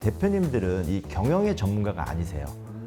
대표님들은 이 경영의 전문가가 아니세요.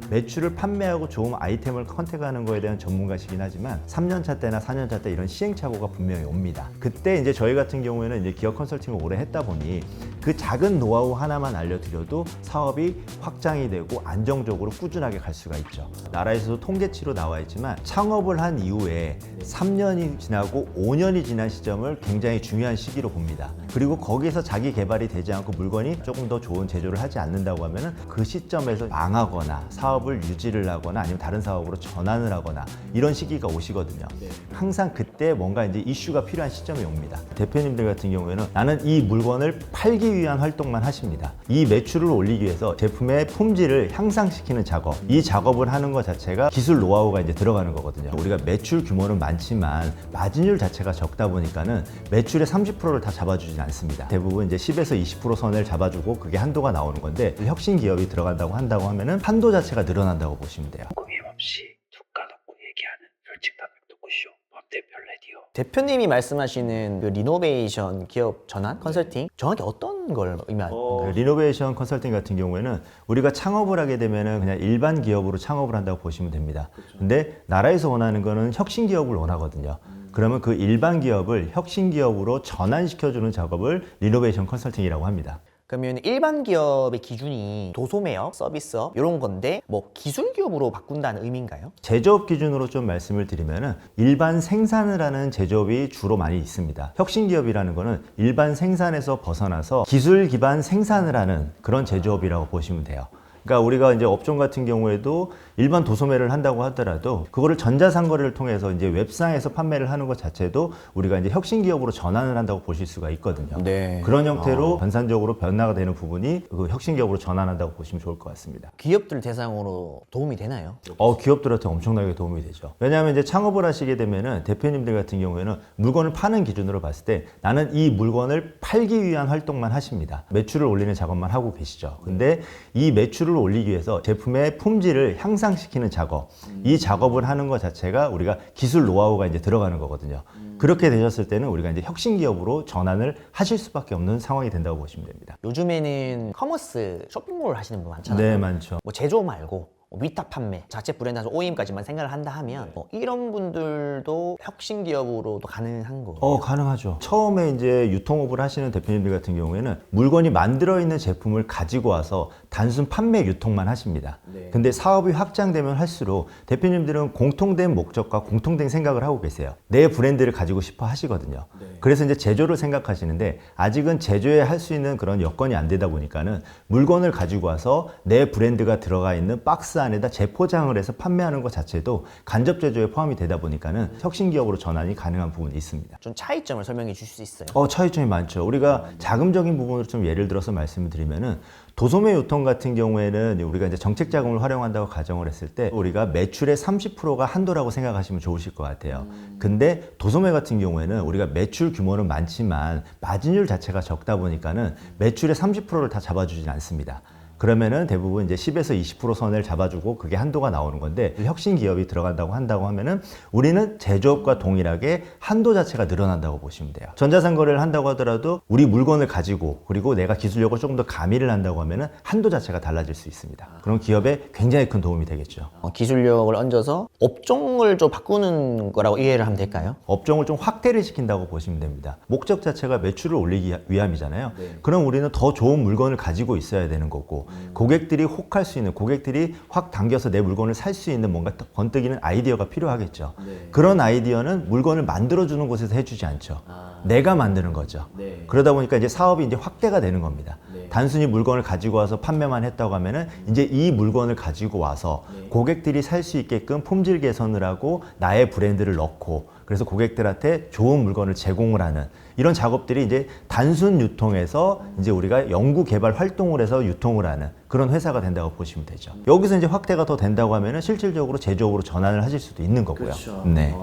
매출을 판매하고 좋은 아이템을 컨택하는 거에 대한 전문가시긴 하지만 3년차 때나 4년차 때 이런 시행착오가 분명히 옵니다. 그때 이제 저희 같은 경우에는 이제 기업 컨설팅을 오래 했다 보니 그 작은 노하우 하나만 알려드려도 사업이 확장이 되고 안정적으로 꾸준하게 갈 수가 있죠. 나라에서도 통계치로 나와 있지만 창업을 한 이후에 3년이 지나고 5년이 지난 시점을 굉장히 중요한 시기로 봅니다. 그리고 거기에서 자기 개발이 되지 않고 물건이 조금 더 좋은 제조를 하지 않는다고 하면은 그 시점에서 망하거나 사업을 유지를 하거나 아니면 다른 사업으로 전환을 하거나 이런 시기가 오시거든요. 항상 그때 뭔가 이제 이슈가 필요한 시점이 옵니다. 대표님들 같은 경우에는 나는 이 물건을 팔기 위한 활동만 하십니다. 이 매출을 올리기 위해서 제품의 품질을 향상시키는 작업, 이 작업을 하는 것 자체가 기술 노하우가 이제 들어가는 거거든요. 우리가 매출 규모는 많지만 마진율 자체가 적다 보니까는 매출의 30%를 다 잡아주진 않습니다. 대부분 이제 10에서 20% 선을 잡아주고 그게 한도가 나오는 건데 혁신 기업이 들어간다고 한다고 하면은 한도 자체가 늘어난다고 보시면 돼요. 꾸밈 없이 툭 까놓고 얘기하는 솔직담백 토크쇼 범대표 라디오. 대표님이 말씀하시는 그 리노베이션 기업 전환 컨설팅 정확히 어떤 걸 의미하는 그 건가요? 리노베이션 컨설팅 같은 경우에는 우리가 창업을 하게 되면은 그냥 일반 기업으로 창업을 한다고 보시면 됩니다. 근데 나라에서 원하는 거는 혁신 기업을 원하거든요. 그러면 그 일반 기업을 혁신 기업으로 전환시켜주는 작업을 리노베이션 컨설팅이라고 합니다. 그러면 일반 기업의 기준이 도소매업, 서비스업 이런 건데 뭐 기술 기업으로 바꾼다는 의미인가요? 제조업 기준으로 좀 말씀을 드리면은 일반 생산을 하는 제조업이 주로 많이 있습니다. 혁신 기업이라는 거는 일반 생산에서 벗어나서 기술 기반 생산을 하는 그런 제조업이라고 보시면 돼요. 그러니까 우리가 이제 업종 같은 경우에도 일반 도소매를 한다고 하더라도 그거를 전자상거래를 통해서 이제 웹상에서 판매를 하는 것 자체도 우리가 이제 혁신 기업으로 전환을 한다고 보실 수가 있거든요. 네. 그런 형태로 변산적으로 변화가 되는 부분이 그 혁신 기업으로 전환한다고 보시면 좋을 것 같습니다. 기업들 대상으로 도움이 되나요? 기업들한테 엄청나게 도움이 되죠. 왜냐하면 이제 창업을 하시게 되면은 대표님들 같은 경우에는 물건을 파는 기준으로 봤을 때 나는 이 물건을 팔기 위한 활동만 하십니다. 매출을 올리는 작업만 하고 계시죠. 근데 이 매출을 올리기 위해서 제품의 품질을 향상시키는 작업, 이 작업을 하는 것 자체가 우리가 기술 노하우가 이제 들어가는 거거든요. 그렇게 되셨을 때는 우리가 이제 혁신 기업으로 전환을 하실 수밖에 없는 상황이 된다고 보시면 됩니다. 요즘에는 커머스 쇼핑몰 하시는 분 많잖아요. 네, 많죠. 뭐 제조 말고 위탁 판매, 자체 브랜드에서 OEM까지만 생각을 한다 하면 뭐 이런 분들도 혁신 기업으로도 가능한 거예요. 가능하죠. 처음에 이제 유통업을 하시는 대표님들 같은 경우에는 물건이 만들어 있는 제품을 가지고 와서 단순 판매 유통만 하십니다. 근데 사업이 확장되면 할수록 대표님들은 공통된 목적과 공통된 생각을 하고 계세요. 내 브랜드를 가지고 싶어 하시거든요. 그래서 이제 제조를 생각하시는데 아직은 제조에 할 수 있는 그런 여건이 안 되다 보니까는 물건을 가지고 와서 내 브랜드가 들어가 있는 박스 안에다 재포장을 해서 판매하는 것 자체도 간접 제조에 포함이 되다 보니까는 혁신 기업으로 전환이 가능한 부분이 있습니다. 좀 차이점을 설명해 주실 수 있어요? 차이점이 많죠. 우리가 자금적인 부분으로 좀 예를 들어서 말씀을 드리면은 도소매 유통 같은 경우에는 우리가 이제 정책 자금을 활용한다고 가정을 했을 때 우리가 매출의 30%가 한도라고 생각하시면 좋으실 것 같아요. 근데 도소매 같은 경우에는 우리가 매출 규모는 많지만 마진율 자체가 적다 보니까는 매출의 30%를 다 잡아주진 않습니다. 그러면은 대부분 이제 10에서 20% 선을 잡아주고 그게 한도가 나오는 건데 혁신 기업이 들어간다고 한다고 하면은 우리는 제조업과 동일하게 한도 자체가 늘어난다고 보시면 돼요. 전자상거래를 한다고 하더라도 우리 물건을 가지고 그리고 내가 기술력을 조금 더 가미를 한다고 하면은 한도 자체가 달라질 수 있습니다. 그럼 기업에 굉장히 큰 도움이 되겠죠. 기술력을 얹어서 업종을 좀 바꾸는 거라고 이해를 하면 될까요? 업종을 좀 확대를 시킨다고 보시면 됩니다. 목적 자체가 매출을 올리기 위함이잖아요. 그럼 우리는 더 좋은 물건을 가지고 있어야 되는 거고 고객들이 혹할 수 있는, 고객들이 확 당겨서 내 물건을 살 수 있는 뭔가 번뜩이는 아이디어가 필요하겠죠. 그런 아이디어는 물건을 만들어주는 곳에서 해주지 않죠. 내가 만드는 거죠. 그러다 보니까 이제 사업이 이제 확대가 되는 겁니다. 단순히 물건을 가지고 와서 판매만 했다고 하면은 이제 이 물건을 가지고 와서 고객들이 살 수 있게끔 품질 개선을 하고 나의 브랜드를 넣고 그래서 고객들한테 좋은 물건을 제공을 하는 이런 작업들이 이제 단순 유통에서 이제 우리가 연구 개발 활동을 해서 유통을 하는 그런 회사가 된다고 보시면 되죠. 여기서 이제 확대가 더 된다고 하면은 실질적으로 제조업으로 전환을 하실 수도 있는 거고요. 그렇죠. 네.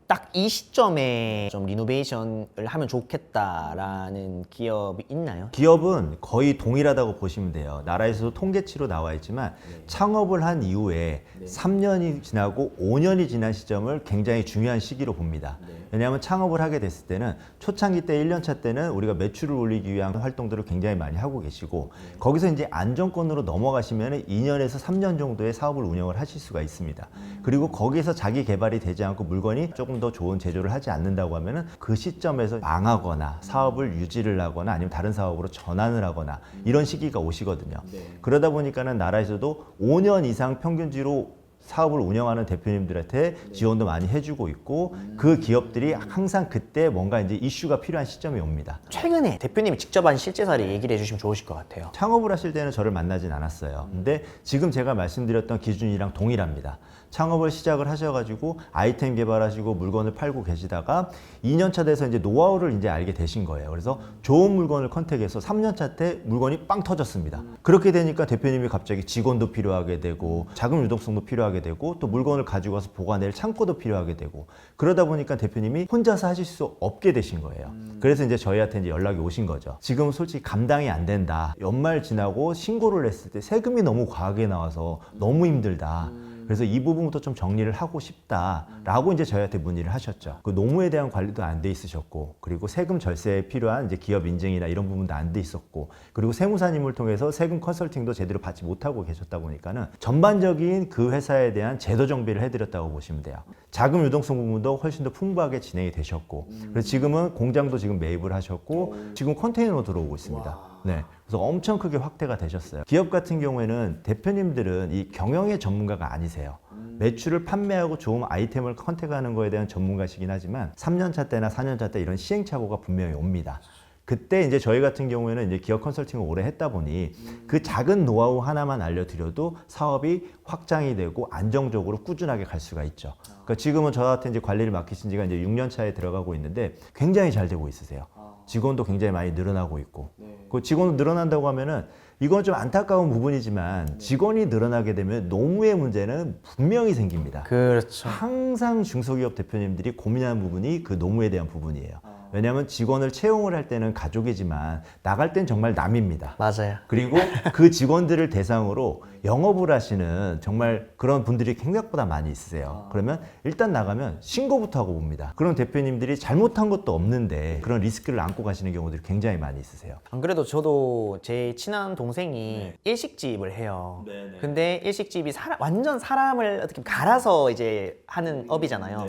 딱 이 시점에 좀 리노베이션을 하면 좋겠다라는 기업이 있나요? 기업은 거의 동일하다고 보시면 돼요. 나라에서도 통계치로 나와 있지만 창업을 한 이후에 3년이 지나고 5년이 지난 시점을 굉장히 중요한 시기로 봅니다. 왜냐하면 창업을 하게 됐을 때는 초창기 때 1년차 때는 우리가 매출을 올리기 위한 활동들을 굉장히 많이 하고 계시고 거기서 이제 안정권으로 넘어가시면 2년에서 3년 정도의 사업을 운영을 하실 수가 있습니다. 그리고 거기서 자기 개발이 되지 않고 물건이 조금 더 좋은 제조를 하지 않는다고 하면은 그 시점에서 망하거나 사업을 유지를 하거나 아니면 다른 사업으로 전환을 하거나 이런 시기가 오시거든요. 그러다 보니까는 나라에서도 5년 이상 평균치로 사업을 운영하는 대표님들한테 지원도 많이 해주고 있고 그 기업들이 항상 그때 뭔가 이제 이슈가 필요한 시점이 옵니다. 최근에 대표님이 직접 한 실제 사례 얘기를 해주시면 좋으실 것 같아요. 창업을 하실 때는 저를 만나진 않았어요. 근데 지금 제가 말씀드렸던 기준이랑 동일합니다. 창업을 시작을 하셔가지고 아이템 개발하시고 물건을 팔고 계시다가 2년차 돼서 이제 노하우를 이제 알게 되신 거예요. 그래서 좋은 물건을 컨택해서 3년차 때 물건이 빵 터졌습니다. 그렇게 되니까 대표님이 갑자기 직원도 필요하게 되고 자금 유동성도 필요하게 되고 또 물건을 가지고 와서 보관할 창고도 필요하게 되고 그러다 보니까 대표님이 혼자서 하실 수 없게 되신 거예요. 그래서 이제 저희한테 이제 연락이 오신 거죠. 지금 솔직히 감당이 안 된다. 연말 지나고 신고를 했을 때 세금이 너무 과하게 나와서 너무 힘들다. 그래서 이 부분부터 좀 정리를 하고 싶다라고 이제 저희한테 문의를 하셨죠. 그 노무에 대한 관리도 안 돼 있으셨고, 그리고 세금 절세에 필요한 이제 기업 인증이나 이런 부분도 안 돼 있었고, 그리고 세무사님을 통해서 세금 컨설팅도 제대로 받지 못하고 계셨다 보니까는 전반적인 그 회사에 대한 제도 정비를 해드렸다고 보시면 돼요. 자금 유동성 부분도 훨씬 더 풍부하게 진행이 되셨고, 그래서 지금은 공장도 지금 매입을 하셨고, 지금 컨테이너로 들어오고 있습니다. 네. 그래서 엄청 크게 확대가 되셨어요. 기업 같은 경우에는 대표님들은 이 경영의 전문가가 아니세요. 매출을 판매하고 좋은 아이템을 컨택하는 거에 대한 전문가시긴 하지만 3년차 때나 4년차 때 이런 시행착오가 분명히 옵니다. 그때 이제 저희 같은 경우에는 이제 기업 컨설팅을 오래 했다 보니 그 작은 노하우 하나만 알려드려도 사업이 확장이 되고 안정적으로 꾸준하게 갈 수가 있죠. 그러니까 지금은 저한테 이제 관리를 맡기신 지가 이제 6년 차에 들어가고 있는데 굉장히 잘 되고 있으세요. 직원도 굉장히 많이 늘어나고 있고. 그 직원도 늘어난다고 하면은 이건 좀 안타까운 부분이지만 직원이 늘어나게 되면 노무의 문제는 분명히 생깁니다. 그렇죠. 항상 중소기업 대표님들이 고민하는 부분이 그 노무에 대한 부분이에요. 왜냐하면 직원을 채용을 할 때는 가족이지만 나갈 땐 정말 남입니다. 맞아요. 그리고 그 직원들을 대상으로 영업을 하시는 정말 그런 분들이 생각보다 많이 있으세요. 그러면 일단 나가면 신고부터 하고 봅니다. 그런 대표님들이 잘못한 것도 없는데 그런 리스크를 안고 가시는 경우들이 굉장히 많이 있으세요. 안 그래도 저도 제 친한 동생이 일식집을 해요. 근데 일식집이 완전 사람을 어떻게 갈아서 이제 하는 업이잖아요.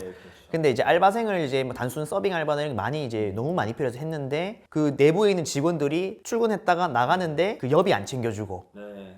근데 이제 알바생을 이제 뭐 단순 서빙 알바는 많이 이제 너무 많이 필요해서 했는데 그 내부에 있는 직원들이 출근했다가 나가는데 그 여비 안 챙겨주고.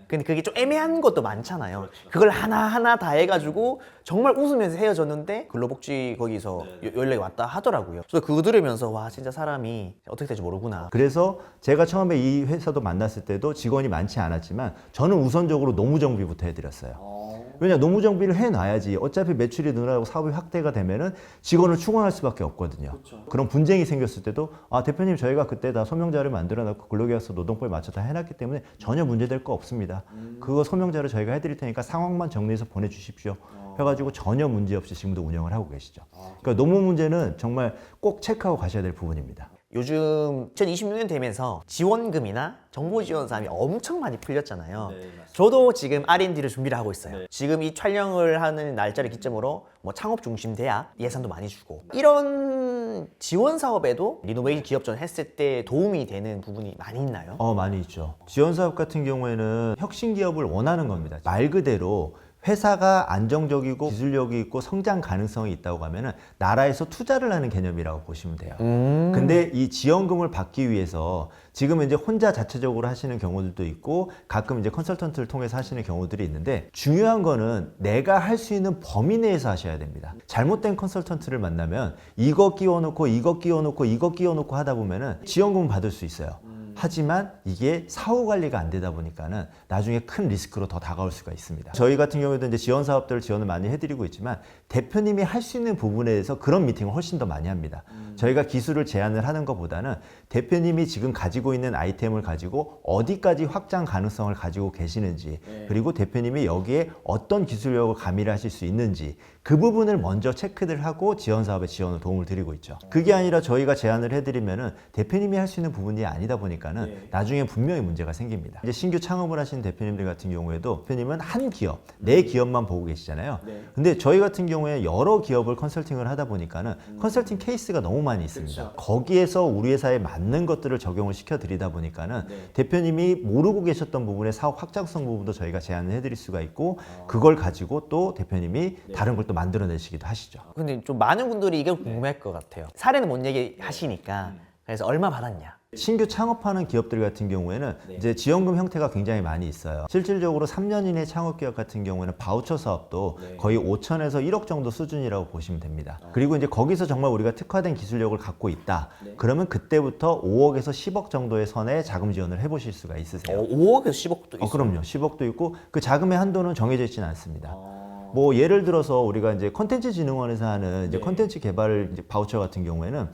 근데 그게 좀 애매한 것도 많잖아요. 그걸 하나하나 다 해가지고 정말 웃으면서 헤어졌는데 근로복지 거기서 연락이 왔다 하더라고요. 그래서 그거 들으면서 와 진짜 사람이 어떻게 될지 모르구나. 그래서 제가 처음에 이 회사도 만났을 때도 직원이 많지 않았지만 저는 우선적으로 노무정비부터 해드렸어요. 왜냐 노무정비를 해놔야지 어차피 매출이 늘어나고 사업이 확대가 되면은 직원을 충원할 수밖에 없거든요. 그런 분쟁이 생겼을 때도 아 대표님 저희가 그때 다 소명자를 만들어놨고 근로계약서 노동법에 맞춰 다 해놨기 때문에 전혀 문제될 거 없습니다. 그거 소명자를 저희가 해드릴 테니까 상황만 정리해서 보내주십시오. 해가지고 전혀 문제없이 지금도 운영을 하고 계시죠. 그러니까 노무 문제는 정말 꼭 체크하고 가셔야 될 부분입니다. 요즘 2026년 되면서 지원금이나 정보지원 사업이 엄청 많이 풀렸잖아요. 저도 지금 R&D를 준비를 하고 있어요. 지금 이 촬영을 하는 날짜를 기점으로 뭐 창업 중심 대학 예산도 많이 주고 이런 지원 사업에도 리노베이션 기업전 했을 때 도움이 되는 부분이 많이 있나요? 많이 있죠. 지원 사업 같은 경우에는 혁신 기업을 원하는 겁니다. 말 그대로 회사가 안정적이고 기술력이 있고 성장 가능성이 있다고 하면은 나라에서 투자를 하는 개념이라고 보시면 돼요. 근데 이 지원금을 받기 위해서 지금은 이제 혼자 자체적으로 하시는 경우들도 있고 가끔 이제 컨설턴트를 통해서 하시는 경우들이 있는데 중요한 거는 내가 할 수 있는 범위 내에서 하셔야 됩니다. 잘못된 컨설턴트를 만나면 이거 끼워놓고 이거 끼워놓고 이거 끼워놓고 하다 보면은 지원금을 받을 수 있어요. 하지만 이게 사후 관리가 안 되다 보니까는 나중에 큰 리스크로 더 다가올 수가 있습니다. 저희 같은 경우에도 이제 지원 사업들을 지원을 많이 해드리고 있지만 대표님이 할 수 있는 부분에 대해서 그런 미팅을 훨씬 더 많이 합니다. 저희가 기술을 제안을 하는 것보다는 대표님이 지금 가지고 있는 아이템을 가지고 어디까지 확장 가능성을 가지고 계시는지 그리고 대표님이 여기에 어떤 기술력을 가미를 하실 수 있는지 그 부분을 먼저 체크를 하고 지원 사업에 지원을 도움을 드리고 있죠. 그게 아니라 저희가 제안을 해드리면은 대표님이 할 수 있는 부분이 아니다 보니까 보니까는 나중에 분명히 문제가 생깁니다. 이제 신규 창업을 하신 대표님들 같은 경우에도 대표님은 한 기업, 내 기업만 보고 계시잖아요. 근데 저희 같은 경우에 여러 기업을 컨설팅을 하다 보니까는 컨설팅 케이스가 너무 많이 있습니다. 거기에서 우리 회사에 맞는 것들을 적용을 시켜드리다 보니까는 대표님이 모르고 계셨던 부분의 사업 확장성 부분도 저희가 제안을 해드릴 수가 있고 그걸 가지고 또 대표님이 다른 걸 또 만들어내시기도 하시죠. 근데 좀 많은 분들이 이걸 궁금할 것 같아요. 사례는 못 얘기하시니까. 그래서 얼마 받았냐? 신규 창업하는 기업들 같은 경우에는 이제 지원금 형태가 굉장히 많이 있어요. 실질적으로 3년 이내 창업 기업 같은 경우에는 바우처 사업도 거의 5천에서 1억 정도 수준이라고 보시면 됩니다. 그리고 이제 거기서 정말 우리가 특화된 기술력을 갖고 있다. 그러면 그때부터 5억에서 10억 정도의 선에 자금 지원을 해보실 수가 있으세요. 5억에서 10억도 있어요. 그럼요. 10억도 있고 그 자금의 한도는 정해져 있지는 않습니다. 뭐 예를 들어서 우리가 이제 컨텐츠 진흥원에서 하는 이제 컨텐츠 개발 이제 바우처 같은 경우에는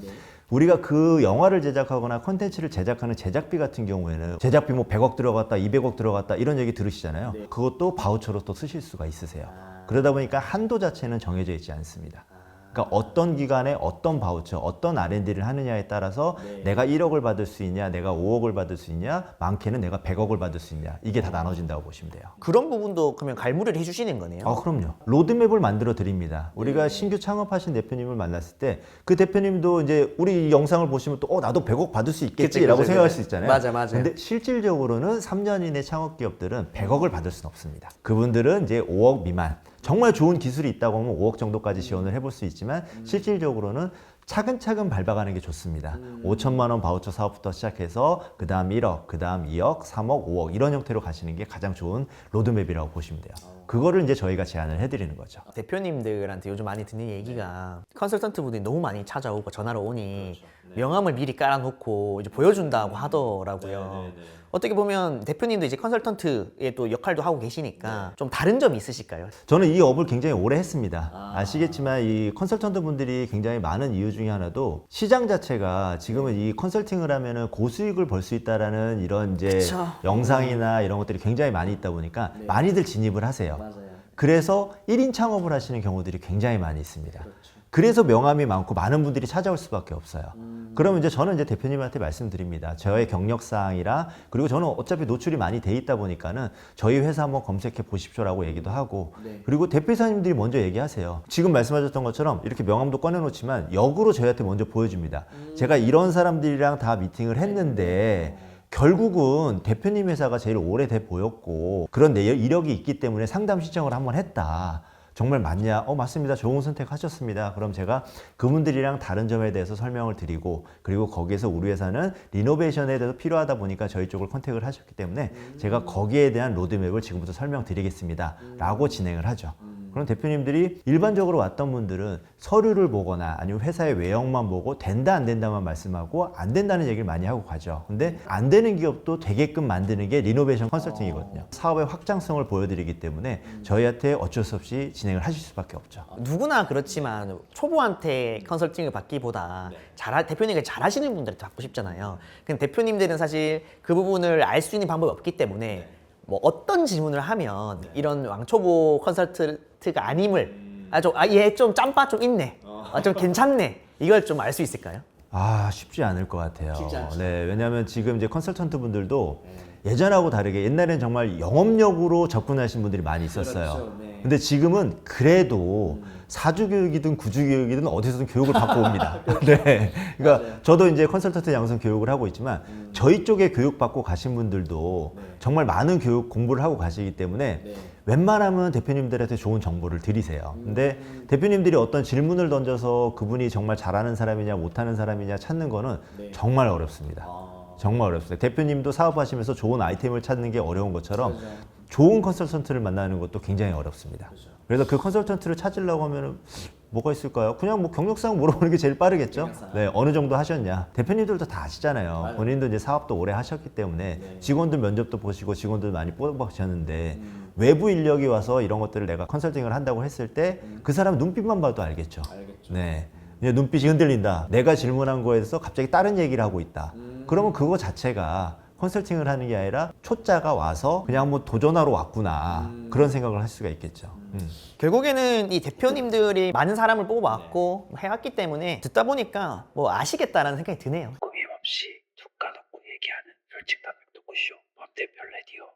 우리가 그 영화를 제작하거나 컨텐츠를 제작하는 제작비 같은 경우에는 제작비 뭐 100억 들어갔다, 200억 들어갔다 이런 얘기 들으시잖아요. 그것도 바우처로 또 쓰실 수가 있으세요. 그러다 보니까 한도 자체는 정해져 있지 않습니다. 그러니까 어떤 기간에 어떤 바우처, 어떤 R&D를 하느냐에 따라서 내가 1억을 받을 수 있냐, 내가 5억을 받을 수 있냐, 많게는 내가 100억을 받을 수 있냐 이게 다 나눠진다고 보시면 돼요. 그런 부분도 그러면 갈무리를 해주시는 거네요. 그럼요. 로드맵을 만들어 드립니다. 우리가 신규 창업하신 대표님을 만났을 때 그 대표님도 이제 우리 영상을 보시면 또 나도 100억 받을 수 있겠지라고 생각할 수 있잖아요. 맞아. 근데 실질적으로는 3년 이내 창업 기업들은 100억을 받을 수는 없습니다. 그분들은 이제 5억 미만. 정말 좋은 기술이 있다고 하면 5억 정도까지 지원을 해볼 수 있지만 실질적으로는 차근차근 밟아가는 게 좋습니다. 5천만 원 바우처 사업부터 시작해서 그 다음 1억, 그 다음 2억, 3억, 5억 이런 형태로 가시는 게 가장 좋은 로드맵이라고 보시면 돼요. 그거를 이제 저희가 제안을 해드리는 거죠. 대표님들한테 요즘 많이 듣는 얘기가 컨설턴트 분들이 너무 많이 찾아오고 전화로 오니 명함을 미리 깔아놓고 이제 보여준다고 하더라고요. 어떻게 보면 대표님도 이제 컨설턴트의 또 역할도 하고 계시니까 좀 다른 점이 있으실까요? 저는 이 업을 굉장히 오래 했습니다. 아시겠지만 이 컨설턴트 분들이 굉장히 많은 이유 중에 하나도 시장 자체가 지금은 이 컨설팅을 하면은 고수익을 벌 수 있다라는 이런 이제 그쵸. 영상이나 이런 것들이 굉장히 많이 있다 보니까 많이들 진입을 하세요. 그래서 1인 창업을 하시는 경우들이 굉장히 많이 있습니다. 그래서 명함이 많고 많은 분들이 찾아올 수밖에 없어요. 그러면 이제 저는 이제 대표님한테 말씀드립니다. 저의 경력사항이라 그리고 저는 어차피 노출이 많이 돼 있다 보니까는 저희 회사 한번 검색해 보십시오라고 얘기도 하고 그리고 대표이사님들이 먼저 얘기하세요. 지금 말씀하셨던 것처럼 이렇게 명함도 꺼내놓지만 역으로 저희한테 먼저 보여줍니다. 제가 이런 사람들이랑 다 미팅을 했는데 결국은 대표님 회사가 제일 오래돼 보였고 그런 이력이 있기 때문에 상담 신청을 한번 했다. 정말 맞냐? 맞습니다. 좋은 선택 하셨습니다. 그럼 제가 그분들이랑 다른 점에 대해서 설명을 드리고 그리고 거기에서 우리 회사는 리노베이션에 대해서 필요하다 보니까 저희 쪽을 컨택을 하셨기 때문에 제가 거기에 대한 로드맵을 지금부터 설명드리겠습니다. 라고 진행을 하죠. 그럼 대표님들이 일반적으로 왔던 분들은 서류를 보거나 아니면 회사의 외형만 보고 된다 안 된다만 말씀하고 안 된다는 얘기를 많이 하고 가죠. 근데 안 되는 기업도 되게끔 만드는 게 리노베이션 컨설팅이거든요. 사업의 확장성을 보여드리기 때문에 저희한테 어쩔 수 없이 진행을 하실 수밖에 없죠. 누구나 그렇지만 초보한테 컨설팅을 받기보다 대표님이 잘하시는 분들한테 받고 싶잖아요. 근데 대표님들은 사실 그 부분을 알 수 있는 방법이 없기 때문에 뭐 어떤 질문을 하면 이런 왕초보 컨설턴트가 아님을 얘 좀 짬바 좀 있네, 좀 괜찮네 이걸 좀 알 수 있을까요? 쉽지 않을 것 같아요. 네, 왜냐하면 지금 이제 컨설턴트 분들도 예전하고 다르게 옛날엔 정말 영업력으로 접근하신 분들이 많이 있었어요. 근데 지금은 그래도 사주 교육이든 구주 교육이든 어디서든 교육을 받고 옵니다. 네. 그러니까 저도 이제 컨설턴트 양성 교육을 하고 있지만 저희 쪽에 교육받고 가신 분들도 정말 많은 교육 공부를 하고 가시기 때문에 웬만하면 대표님들한테 좋은 정보를 드리세요. 근데 대표님들이 어떤 질문을 던져서 그분이 정말 잘하는 사람이냐 못하는 사람이냐 찾는 거는 정말 어렵습니다. 정말 어렵습니다. 대표님도 사업하시면서 좋은 아이템을 찾는 게 어려운 것처럼 좋은 컨설턴트를 만나는 것도 굉장히 어렵습니다. 그래서 그 컨설턴트를 찾으려고 하면 뭐가 있을까요? 그냥 뭐 경력상 물어보는 게 제일 빠르겠죠? 네, 어느 정도 하셨냐? 대표님들도 다 아시잖아요. 본인도 이제 사업도 오래 하셨기 때문에 직원들 면접도 보시고 직원들 많이 뽑아보셨는데 외부 인력이 와서 이런 것들을 내가 컨설팅을 한다고 했을 때 그 사람 눈빛만 봐도 알겠죠? 네. 눈빛이 흔들린다. 내가 질문한 거에 대해서 갑자기 다른 얘기를 하고 있다. 그러면 그거 자체가 컨설팅을 하는 게 아니라 초짜가 와서 그냥 뭐 도전하러 왔구나. 그런 생각을 할 수가 있겠죠. 결국에는 이 대표님들이 많은 사람을 뽑아왔고 해왔기 때문에 듣다 보니까 뭐 아시겠다라는 생각이 드네요.